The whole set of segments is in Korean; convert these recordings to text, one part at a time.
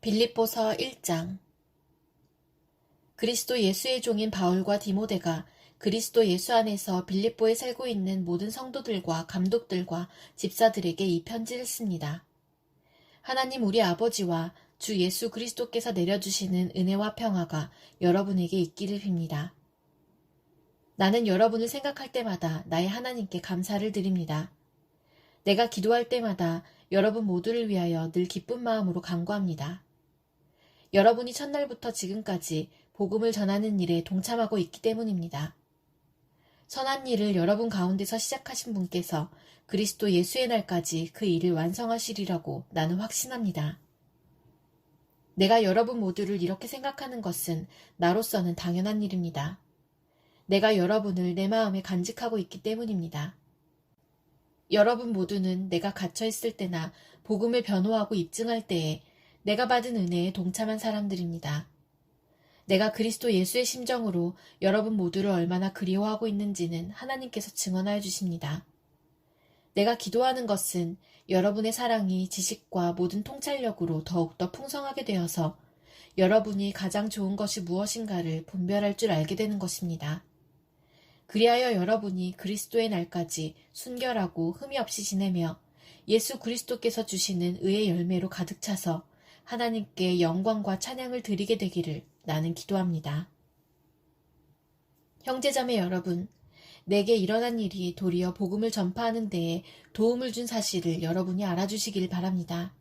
빌립보서 1장. 그리스도 예수의 종인 바울과 디모데가 그리스도 예수 안에서 빌립보에 살고 있는 모든 성도들과 감독들과 집사들에게 이 편지를 씁니다. 하나님 우리 아버지와 주 예수 그리스도께서 내려주시는 은혜와 평화가 여러분에게 있기를 빕니다. 나는 여러분을 생각할 때마다 나의 하나님께 감사를 드립니다. 내가 기도할 때마다 여러분 모두를 위하여 늘 기쁜 마음으로 간구합니다. 여러분이 첫날부터 지금까지 복음을 전하는 일에 동참하고 있기 때문입니다. 선한 일을 여러분 가운데서 시작하신 분께서 그리스도 예수의 날까지 그 일을 완성하시리라고 나는 확신합니다. 내가 여러분 모두를 이렇게 생각하는 것은 나로서는 당연한 일입니다. 내가 여러분을 내 마음에 간직하고 있기 때문입니다. 여러분 모두는 내가 갇혀있을 때나 복음을 변호하고 입증할 때에 내가 받은 은혜에 동참한 사람들입니다. 내가 그리스도 예수의 심정으로 여러분 모두를 얼마나 그리워하고 있는지는 하나님께서 증언하여 주십니다. 내가 기도하는 것은 여러분의 사랑이 지식과 모든 통찰력으로 더욱더 풍성하게 되어서 여러분이 가장 좋은 것이 무엇인가를 분별할 줄 알게 되는 것입니다. 그리하여 여러분이 그리스도의 날까지 순결하고 흠이 없이 지내며 예수 그리스도께서 주시는 의의 열매로 가득 차서 하나님께 영광과 찬양을 드리게 되기를 나는 기도합니다. 형제자매 여러분, 내게 일어난 일이 도리어 복음을 전파하는 데에 도움을 준 사실을 여러분이 알아주시길 바랍니다.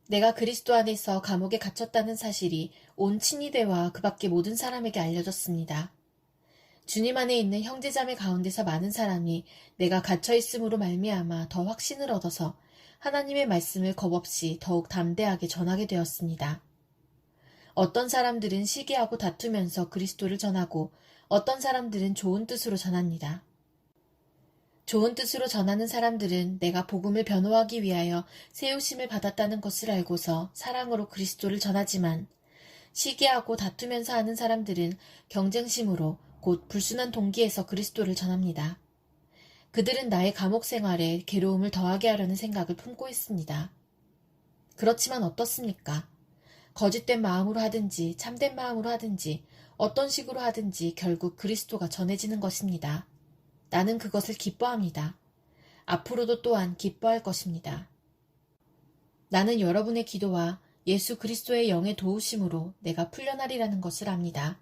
내가 그리스도 안에서 감옥에 갇혔다는 사실이 온 친위대와 그 밖의 모든 사람에게 알려졌습니다. 주님 안에 있는 형제자매 가운데서 많은 사람이 내가 갇혀있음으로 말미암아 더 확신을 얻어서 하나님의 말씀을 겁없이 더욱 담대하게 전하게 되었습니다. 어떤 사람들은 시기하고 다투면서 그리스도를 전하고 어떤 사람들은 좋은 뜻으로 전합니다. 좋은 뜻으로 전하는 사람들은 내가 복음을 변호하기 위하여 세우심을 받았다는 것을 알고서 사랑으로 그리스도를 전하지만 시기하고 다투면서 하는 사람들은 경쟁심으로 곧 불순한 동기에서 그리스도를 전합니다. 그들은 나의 감옥 생활에 괴로움을 더하게 하려는 생각을 품고 있습니다. 그렇지만 어떻습니까? 거짓된 마음으로 하든지 참된 마음으로 하든지 어떤 식으로 하든지 결국 그리스도가 전해지는 것입니다. 나는 그것을 기뻐합니다. 앞으로도 또한 기뻐할 것입니다. 나는 여러분의 기도와 예수 그리스도의 영의 도우심으로 내가 풀려나리라는 것을 압니다.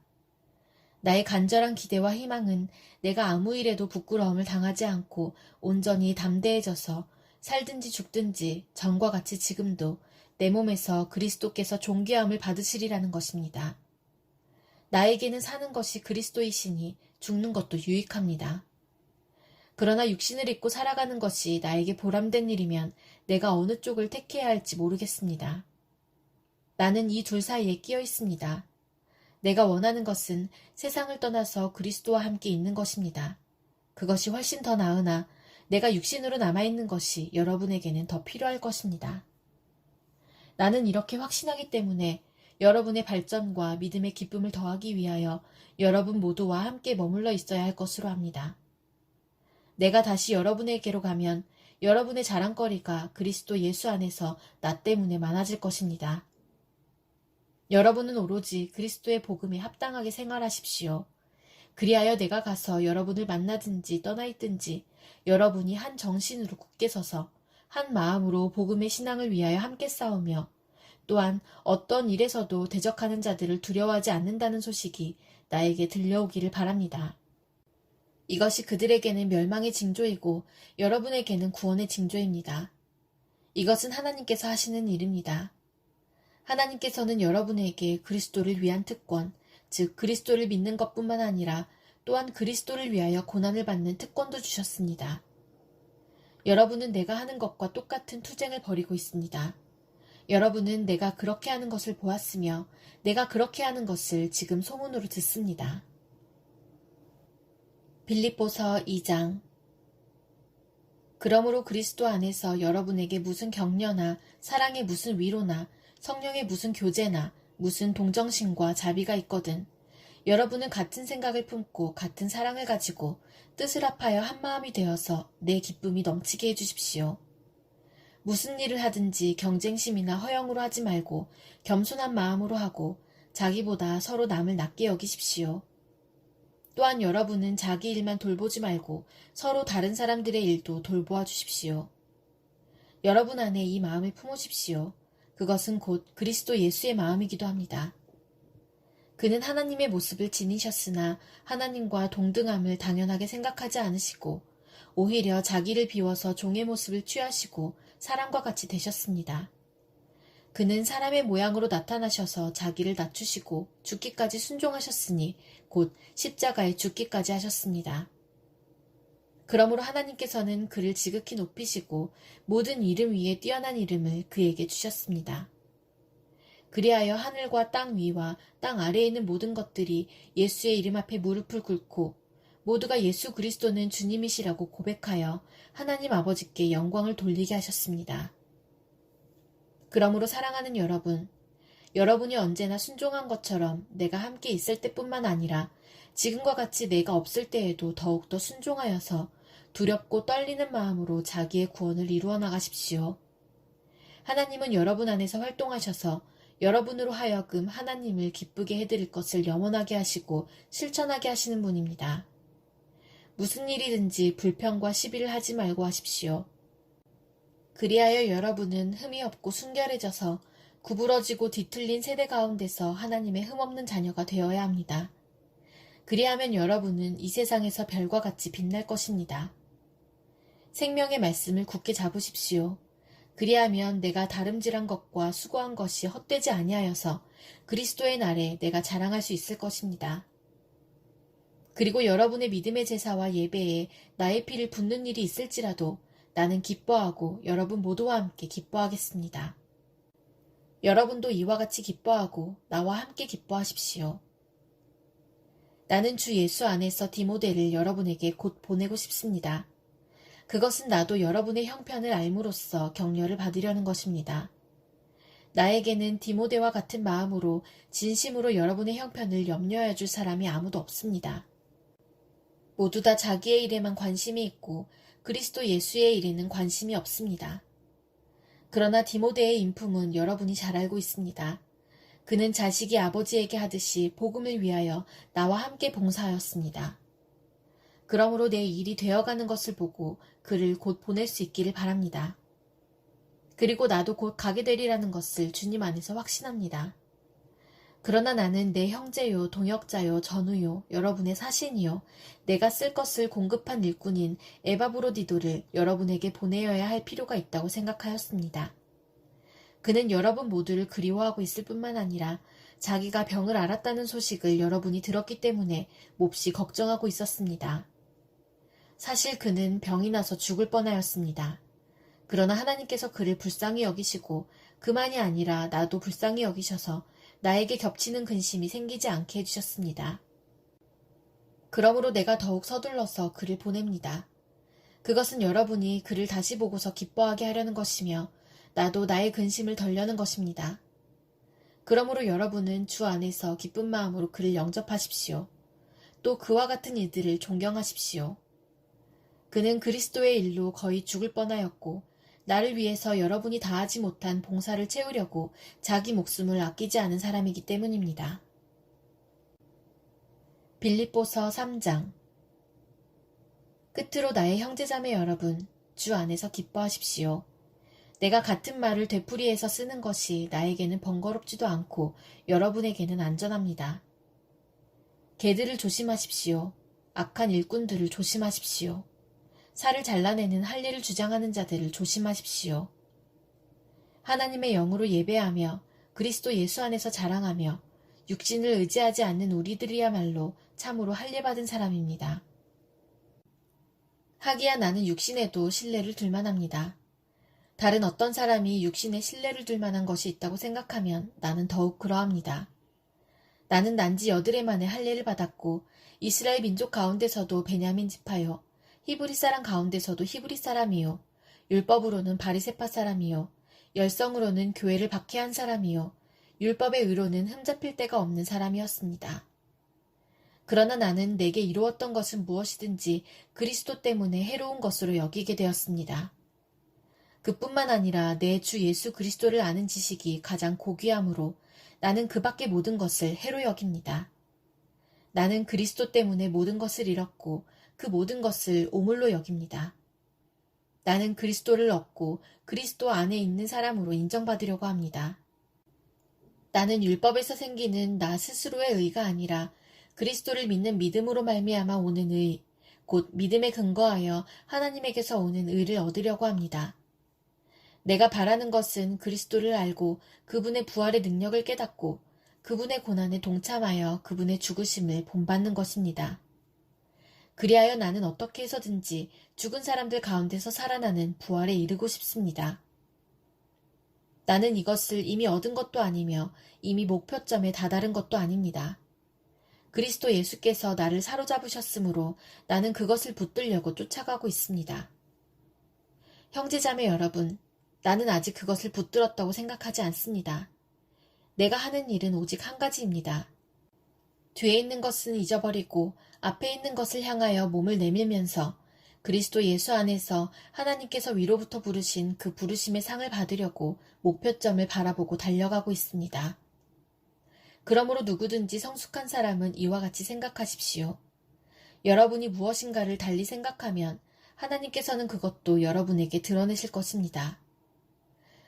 나의 간절한 기대와 희망은 내가 아무 일에도 부끄러움을 당하지 않고 온전히 담대해져서 살든지 죽든지 전과 같이 지금도 내 몸에서 그리스도께서 존귀함을 받으시리라는 것입니다. 나에게는 사는 것이 그리스도이시니 죽는 것도 유익합니다. 그러나 육신을 입고 살아가는 것이 나에게 보람된 일이면 내가 어느 쪽을 택해야 할지 모르겠습니다. 나는 이 둘 사이에 끼어 있습니다. 내가 원하는 것은 세상을 떠나서 그리스도와 함께 있는 것입니다. 그것이 훨씬 더 나으나 내가 육신으로 남아있는 것이 여러분에게는 더 필요할 것입니다. 나는 이렇게 확신하기 때문에 여러분의 발전과 믿음의 기쁨을 더하기 위하여 여러분 모두와 함께 머물러 있어야 할 것으로 합니다. 내가 다시 여러분에게로 가면 여러분의 자랑거리가 그리스도 예수 안에서 나 때문에 많아질 것입니다. 여러분은 오로지 그리스도의 복음에 합당하게 생활하십시오. 그리하여 내가 가서 여러분을 만나든지 떠나 있든지 여러분이 한 정신으로 굳게 서서 한 마음으로 복음의 신앙을 위하여 함께 싸우며 또한 어떤 일에서도 대적하는 자들을 두려워하지 않는다는 소식이 나에게 들려오기를 바랍니다. 이것이 그들에게는 멸망의 징조이고 여러분에게는 구원의 징조입니다. 이것은 하나님께서 하시는 일입니다. 하나님께서는 여러분에게 그리스도를 위한 특권, 즉 그리스도를 믿는 것뿐만 아니라 또한 그리스도를 위하여 고난을 받는 특권도 주셨습니다. 여러분은 내가 하는 것과 똑같은 투쟁을 벌이고 있습니다. 여러분은 내가 그렇게 하는 것을 보았으며 내가 그렇게 하는 것을 지금 소문으로 듣습니다. 빌립보서 2장. 그러므로 그리스도 안에서 여러분에게 무슨 격려나 사랑의 무슨 위로나 성령의 무슨 교제나 무슨 동정심과 자비가 있거든 여러분은 같은 생각을 품고 같은 사랑을 가지고 뜻을 합하여 한마음이 되어서 내 기쁨이 넘치게 해주십시오. 무슨 일을 하든지 경쟁심이나 허영으로 하지 말고 겸손한 마음으로 하고 자기보다 서로 남을 낮게 여기십시오. 또한 여러분은 자기 일만 돌보지 말고 서로 다른 사람들의 일도 돌보아 주십시오. 여러분 안에 이 마음을 품으십시오. 그것은 곧 그리스도 예수의 마음이기도 합니다. 그는 하나님의 모습을 지니셨으나 하나님과 동등함을 당연하게 생각하지 않으시고 오히려 자기를 비워서 종의 모습을 취하시고 사람과 같이 되셨습니다. 그는 사람의 모양으로 나타나셔서 자기를 낮추시고 죽기까지 순종하셨으니 곧 십자가에 죽기까지 하셨습니다. 그러므로 하나님께서는 그를 지극히 높이시고 모든 이름 위에 뛰어난 이름을 그에게 주셨습니다. 그리하여 하늘과 땅 위와 땅 아래에 있는 모든 것들이 예수의 이름 앞에 무릎을 꿇고 모두가 예수 그리스도는 주님이시라고 고백하여 하나님 아버지께 영광을 돌리게 하셨습니다. 그러므로 사랑하는 여러분, 여러분이 언제나 순종한 것처럼 내가 함께 있을 때뿐만 아니라 지금과 같이 내가 없을 때에도 더욱더 순종하여서 두렵고 떨리는 마음으로 자기의 구원을 이루어 나가십시오. 하나님은 여러분 안에서 활동하셔서 여러분으로 하여금 하나님을 기쁘게 해드릴 것을 염원하게 하시고 실천하게 하시는 분입니다. 무슨 일이든지 불평과 시비를 하지 말고 하십시오. 그리하여 여러분은 흠이 없고 순결해져서 구부러지고 뒤틀린 세대 가운데서 하나님의 흠없는 자녀가 되어야 합니다. 그리하면 여러분은 이 세상에서 별과 같이 빛날 것입니다. 생명의 말씀을 굳게 잡으십시오. 그리하면 내가 다름질한 것과 수고한 것이 헛되지 아니하여서 그리스도의 날에 내가 자랑할 수 있을 것입니다. 그리고 여러분의 믿음의 제사와 예배에 나의 피를 붓는 일이 있을지라도 나는 기뻐하고 여러분 모두와 함께 기뻐하겠습니다. 여러분도 이와 같이 기뻐하고 나와 함께 기뻐하십시오. 나는 주 예수 안에서 디모데를 여러분에게 곧 보내고 싶습니다. 그것은 나도 여러분의 형편을 알므로써 격려를 받으려는 것입니다. 나에게는 디모데와 같은 마음으로 진심으로 여러분의 형편을 염려해 줄 사람이 아무도 없습니다. 모두 다 자기의 일에만 관심이 있고 그리스도 예수의 일에는 관심이 없습니다. 그러나 디모데의 인품은 여러분이 잘 알고 있습니다. 그는 자식이 아버지에게 하듯이 복음을 위하여 나와 함께 봉사하였습니다. 그러므로 내 일이 되어가는 것을 보고 그를 곧 보낼 수 있기를 바랍니다. 그리고 나도 곧 가게 되리라는 것을 주님 안에서 확신합니다. 그러나 나는 내 형제요, 동역자요, 전우요, 여러분의 사신이요, 내가 쓸 것을 공급한 일꾼인 에바브로디도를 여러분에게 보내어야 할 필요가 있다고 생각하였습니다. 그는 여러분 모두를 그리워하고 있을 뿐만 아니라 자기가 병을 앓았다는 소식을 여러분이 들었기 때문에 몹시 걱정하고 있었습니다. 사실 그는 병이 나서 죽을 뻔하였습니다. 그러나 하나님께서 그를 불쌍히 여기시고 그만이 아니라 나도 불쌍히 여기셔서 나에게 겹치는 근심이 생기지 않게 해주셨습니다. 그러므로 내가 더욱 서둘러서 그를 보냅니다. 그것은 여러분이 그를 다시 보고서 기뻐하게 하려는 것이며 나도 나의 근심을 덜려는 것입니다. 그러므로 여러분은 주 안에서 기쁜 마음으로 그를 영접하십시오. 또 그와 같은 이들을 존경하십시오. 그는 그리스도의 일로 거의 죽을 뻔하였고 나를 위해서 여러분이 다하지 못한 봉사를 채우려고 자기 목숨을 아끼지 않은 사람이기 때문입니다. 빌립보서 3장. 끝으로 나의 형제자매 여러분, 주 안에서 기뻐하십시오. 내가 같은 말을 되풀이해서 쓰는 것이 나에게는 번거롭지도 않고 여러분에게는 안전합니다. 개들을 조심하십시오. 악한 일꾼들을 조심하십시오. 살을 잘라내는 할례를 주장하는 자들을 조심하십시오. 하나님의 영으로 예배하며 그리스도 예수 안에서 자랑하며 육신을 의지하지 않는 우리들이야말로 참으로 할례받은 사람입니다. 하기야 나는 육신에도 신뢰를 둘만합니다. 다른 어떤 사람이 육신에 신뢰를 둘만한 것이 있다고 생각하면 나는 더욱 그러합니다. 나는 난지 8해 만에 할례를 받았고 이스라엘 민족 가운데서도 베냐민 지파요 히브리 사람 가운데서도 히브리 사람이요 율법으로는 바리새파 사람이요 열성으로는 교회를 박해한 사람이요 율법의 의로는 흠잡힐 데가 없는 사람이었습니다. 그러나 나는 내게 이루었던 것은 무엇이든지 그리스도 때문에 해로운 것으로 여기게 되었습니다. 그뿐만 아니라 내 주 예수 그리스도를 아는 지식이 가장 고귀하므로 나는 그 밖의 모든 것을 해로 여깁니다. 나는 그리스도 때문에 모든 것을 잃었고 그 모든 것을 오물로 여깁니다. 나는 그리스도를 얻고 그리스도 안에 있는 사람으로 인정받으려고 합니다. 나는 율법에서 생기는 나 스스로의 의가 아니라 그리스도를 믿는 믿음으로 말미암아 오는 의, 곧 믿음에 근거하여 하나님에게서 오는 의를 얻으려고 합니다. 내가 바라는 것은 그리스도를 알고 그분의 부활의 능력을 깨닫고 그분의 고난에 동참하여 그분의 죽으심을 본받는 것입니다. 그리하여 나는 어떻게 해서든지 죽은 사람들 가운데서 살아나는 부활에 이르고 싶습니다. 나는 이것을 이미 얻은 것도 아니며 이미 목표점에 다다른 것도 아닙니다. 그리스도 예수께서 나를 사로잡으셨으므로 나는 그것을 붙들려고 쫓아가고 있습니다. 형제자매 여러분, 나는 아직 그것을 붙들었다고 생각하지 않습니다. 내가 하는 일은 오직 한 가지입니다. 뒤에 있는 것은 잊어버리고 앞에 있는 것을 향하여 몸을 내밀면서 그리스도 예수 안에서 하나님께서 위로부터 부르신 그 부르심의 상을 받으려고 목표점을 바라보고 달려가고 있습니다. 그러므로 누구든지 성숙한 사람은 이와 같이 생각하십시오. 여러분이 무엇인가를 달리 생각하면 하나님께서는 그것도 여러분에게 드러내실 것입니다.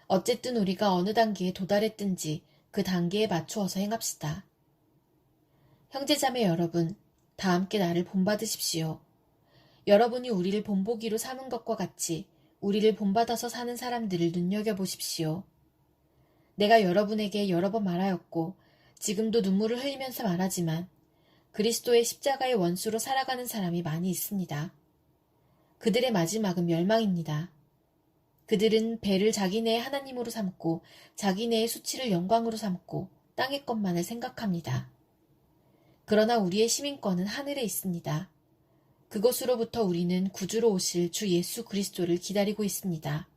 어쨌든 우리가 어느 단계에 도달했든지 그 단계에 맞추어서 행합시다. 형제자매 여러분, 다 함께 나를 본받으십시오. 여러분이 우리를 본보기로 삼은 것과 같이 우리를 본받아서 사는 사람들을 눈여겨보십시오. 내가 여러분에게 여러 번 말하였고 지금도 눈물을 흘리면서 말하지만 그리스도의 십자가의 원수로 살아가는 사람이 많이 있습니다. 그들의 마지막은 멸망입니다. 그들은 배를 자기네의 하나님으로 삼고 자기네의 수치를 영광으로 삼고 땅의 것만을 생각합니다. 그러나 우리의 시민권은 하늘에 있습니다. 그곳으로부터 우리는 구주로 오실 주 예수 그리스도를 기다리고 있습니다.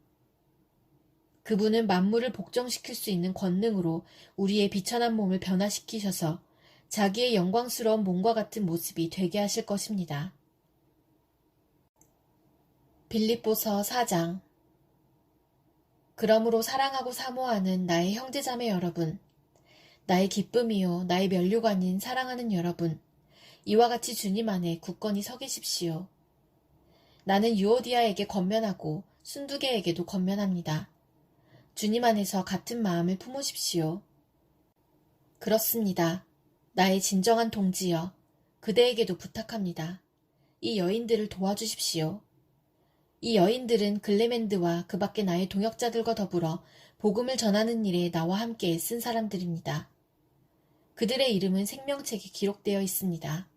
그분은 만물을 복종시킬 수 있는 권능으로 우리의 비천한 몸을 변화시키셔서 자기의 영광스러운 몸과 같은 모습이 되게 하실 것입니다. 빌립보서 4장. 그러므로 사랑하고 사모하는 나의 형제자매 여러분, 나의 기쁨이요 나의 면류관인 사랑하는 여러분, 이와 같이 주님 안에 굳건히 서 계십시오. 나는 유오디아에게 권면하고 순두개에게도 권면합니다. 주님 안에서 같은 마음을 품으십시오. 그렇습니다. 나의 진정한 동지여, 그대에게도 부탁합니다. 이 여인들을 도와주십시오. 이 여인들은 글레멘드와 그 밖에 나의 동역자들과 더불어 복음을 전하는 일에 나와 함께 애쓴 사람들입니다. 그들의 이름은 생명책에 기록되어 있습니다.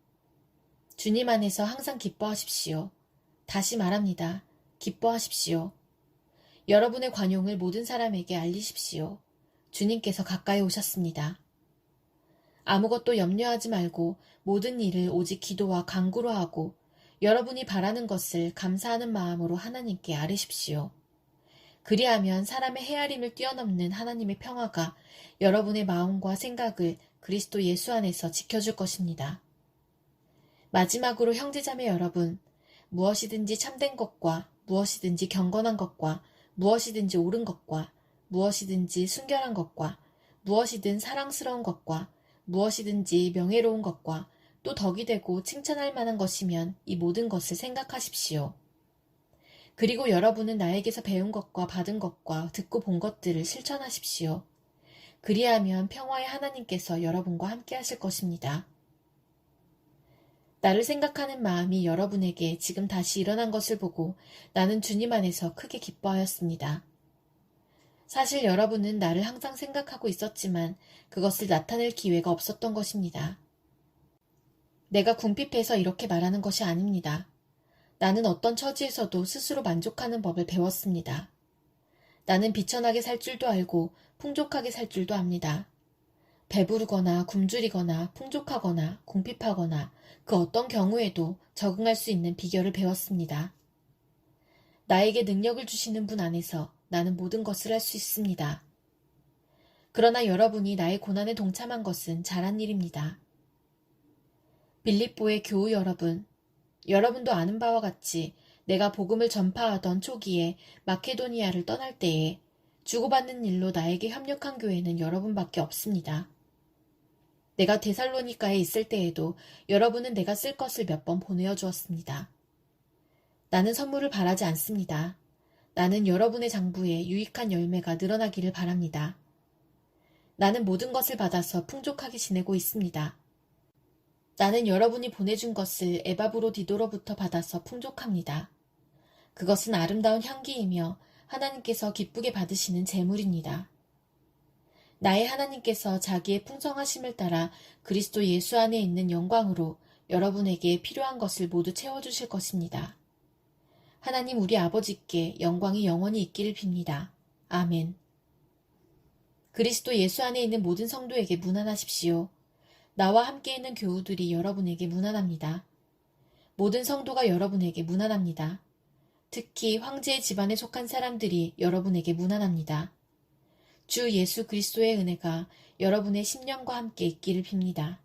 주님 안에서 항상 기뻐하십시오. 다시 말합니다. 기뻐하십시오. 여러분의 관용을 모든 사람에게 알리십시오. 주님께서 가까이 오셨습니다. 아무것도 염려하지 말고 모든 일을 오직 기도와 간구로 하고 여러분이 바라는 것을 감사하는 마음으로 하나님께 아뢰십시오. 그리하면 사람의 헤아림을 뛰어넘는 하나님의 평화가 여러분의 마음과 생각을 그리스도 예수 안에서 지켜줄 것입니다. 마지막으로 형제자매 여러분, 무엇이든지 참된 것과 무엇이든지 경건한 것과 무엇이든지 옳은 것과 무엇이든지 순결한 것과 무엇이든 사랑스러운 것과 무엇이든지 명예로운 것과 또 덕이 되고 칭찬할 만한 것이면 이 모든 것을 생각하십시오. 그리고 여러분은 나에게서 배운 것과 받은 것과 듣고 본 것들을 실천하십시오. 그리하면 평화의 하나님께서 여러분과 함께 하실 것입니다. 나를 생각하는 마음이 여러분에게 지금 다시 일어난 것을 보고 나는 주님 안에서 크게 기뻐하였습니다. 사실 여러분은 나를 항상 생각하고 있었지만 그것을 나타낼 기회가 없었던 것입니다. 내가 궁핍해서 이렇게 말하는 것이 아닙니다. 나는 어떤 처지에서도 스스로 만족하는 법을 배웠습니다. 나는 비천하게 살 줄도 알고 풍족하게 살 줄도 압니다. 배부르거나 굶주리거나 풍족하거나 궁핍하거나 그 어떤 경우에도 적응할 수 있는 비결을 배웠습니다. 나에게 능력을 주시는 분 안에서 나는 모든 것을 할 수 있습니다. 그러나 여러분이 나의 고난에 동참한 것은 잘한 일입니다. 빌립보의 교우 여러분, 여러분도 아는 바와 같이 내가 복음을 전파하던 초기에 마케도니아를 떠날 때에 주고받는 일로 나에게 협력한 교회는 여러분밖에 없습니다. 내가 데살로니가에 있을 때에도 여러분은 내가 쓸 것을 몇 번 보내어 주었습니다. 나는 선물을 바라지 않습니다. 나는 여러분의 장부에 유익한 열매가 늘어나기를 바랍니다. 나는 모든 것을 받아서 풍족하게 지내고 있습니다. 나는 여러분이 보내준 것을 에바브로디도로부터 받아서 풍족합니다. 그것은 아름다운 향기이며 하나님께서 기쁘게 받으시는 제물입니다. 나의 하나님께서 자기의 풍성하심을 따라 그리스도 예수 안에 있는 영광으로 여러분에게 필요한 것을 모두 채워주실 것입니다. 하나님 우리 아버지께 영광이 영원히 있기를 빕니다. 아멘. 그리스도 예수 안에 있는 모든 성도에게 문안하십시오. 나와 함께 있는 교우들이 여러분에게 문안합니다. 모든 성도가 여러분에게 문안합니다. 특히 황제의 집안에 속한 사람들이 여러분에게 문안합니다. 주 예수 그리스도의 은혜가 여러분의 심령과 함께 있기를 빕니다.